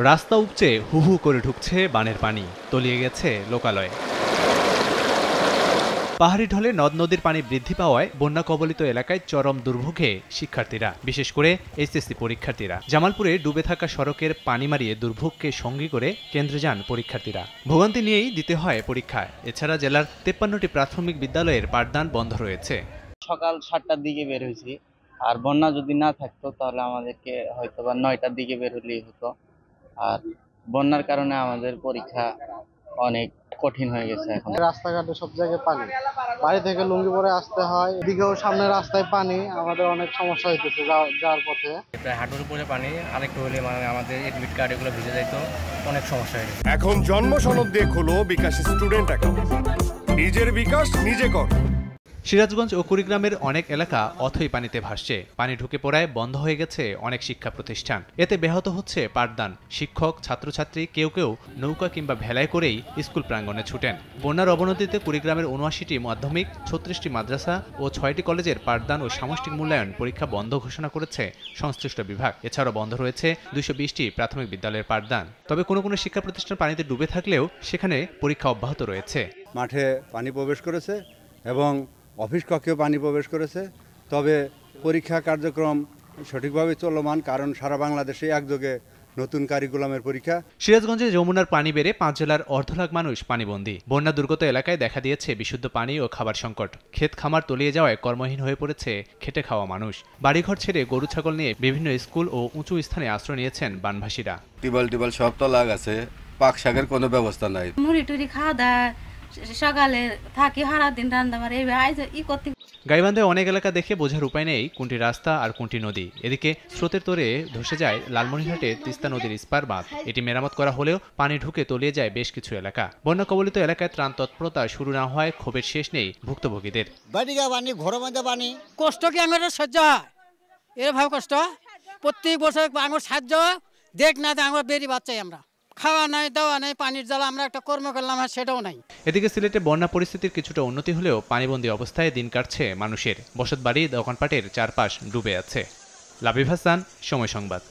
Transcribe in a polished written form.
রাস্তা উপচে হু হু করে ঢুকছে বানের পানি, তলিয়ে গেছে লোকালয়। পাহাড়ি ঢলে নদ নদীর পানি বৃদ্ধি পাওয়ায় বন্যা কবলিত এলাকায় চরম দুর্ভোগে শিক্ষার্থীরা, বিশেষ করে এইচএসসি পরীক্ষার্থীরা। জামালপুরে ডুবে থাকা সড়কের পানি মারিয়ে দুর্ভোগকে সঙ্গী করে কেন্দ্রে যান পরীক্ষার্থীরা। ভোগান্তি নিয়েই দিতে হয় পরীক্ষা। এছাড়া জেলার 53টি প্রাথমিক বিদ্যালয়ের পাঠদান বন্ধ রয়েছে। সকাল 7টার দিকে বের হয়েছি, আর বন্যা যদি না থাকতো তাহলে আমাদেরকে হয়তো বা 9টার দিকে বের হলেই হতো। আর বন্যার কারণে আমাদের পরীক্ষা অনেক কঠিন হয়ে গেছে। এখন রাস্তাঘাটে সব জায়গায় পানি, বাড়ি থেকে লুঙ্গি পরে আসতে হয়, এদিকেও সামনে রাস্তায় পানি, আমাদের অনেক সমস্যা হইতেছে যাওয়ার পথে। প্রায় হাঁটুর উপরে পানি, আরেকটু হলে মানে আমাদের এডমিট কার্ড এগুলো ভিজে যাইতো, অনেক সমস্যা হয়ে গেছে। এখন জন্ম সনদ দিয়ে খোলো বিকাশ স্টুডেন্ট অ্যাকাউন্ট, নিজের বিকাশ নিজে কর। সিরাজগঞ্জ ও কুড়িগ্রামের অনেক এলাকা অথই পানিতে ভাসছে। পানি ঢুকে পড়ায় বন্ধ হয়ে গেছে অনেক শিক্ষা প্রতিষ্ঠান। এতে ব্যাহত হচ্ছে পাঠদান। শিক্ষক ছাত্রছাত্রী কেউ কেউ নৌকা কিংবা ভেলায় করেই স্কুল প্রাঙ্গণে ছুটেন। বন্যার অবনতিতে কুড়িগ্রামের ৭৯টি মাধ্যমিক, ৩৬টি মাদ্রাসা ও ৬টি কলেজের পাঠদান ও সামষ্টিক মূল্যায়ন পরীক্ষা বন্ধ ঘোষণা করেছে সংশ্লিষ্ট বিভাগ। এছাড়াও বন্ধ রয়েছে ২২০টি প্রাথমিক বিদ্যালয়ের পাঠদান। তবে কোনো কোনো শিক্ষা প্রতিষ্ঠান পানিতে ডুবে থাকলেও সেখানে পরীক্ষা অব্যাহত রয়েছে। মাঠে পানি প্রবেশ করেছে এবং অফিস কক্ষেও পানি প্রবেশ করেছে। তবে পরীক্ষা কার্যক্রম সঠিকভাবে চলমান, কারণ সারা বাংলাদেশে একযোগে নতুন কারিকুলামের পরীক্ষা। সিরাজগঞ্জে যমুনার পানি বেড়ে ৫ জেলার ১.৫ লাখ মানুষ পানিবন্দী। বন্যা দুর্গত এলাকায় দেখা দিয়েছে বিশুদ্ধ পানি ও খাবার সংকট। ক্ষেত খামার তলিয়ে যাওয়ায় কর্মহীন হয়ে পড়েছে খেটে খাওয়া মানুষ। বাড়িঘর ছেড়ে গরু ছাগল নিয়ে বিভিন্ন স্কুল ও উঁচু স্থানে আশ্রয় নিয়েছেন বানভাসীরা। টিবল সব তলা গেছে, পাক শাকের কোনো ব্যবস্থা নাই। মুড়ি টুড়ি খাওয়া দাওয়া সকালে থাকি, সারা দিন রান্না বাড়ি ই করতে। গাইবান্ধায় অনেক এলাকা দেখে বোঝার উপায় নেই কোনটি রাস্তা আর কোনটি নদী। এদিকে স্রোতের তোরে ধসে যায় লালমনিরহাটের তিস্তা নদীর স্পার বাঁধ। এটি মেরামত করা হলেও পানি ঢুকে তলিয়ে যায় বেশ কিছু এলাকা। বন্যা কবলিত এলাকায় ত্রাণ তৎপরতা শুরু না হওয়ায় ক্ষোভের শেষ নেই ভুক্তভোগীদের। কষ্ট কি আমার সহ্য হয়? এভাবে কষ্ট প্রত্যেক বছর আমার সাহায্য দেখ না, আমরা বেরি বাচ্চাই, আমরা খাওয়া নাই, দাওয়া নাই, পানির জ্বালা, আমরা একটা কর্ম করলাম আর সেটাও নাই। এদিকে সিলেটে বন্যা পরিস্থিতির কিছুটা উন্নতি হলেও পানিবন্দী অবস্থায় দিন কাটছে মানুষের। বসতবাড়ি, দোকানপাটের চারপাশ ডুবে আছে। লাবিব হাসান, সময় সংবাদ।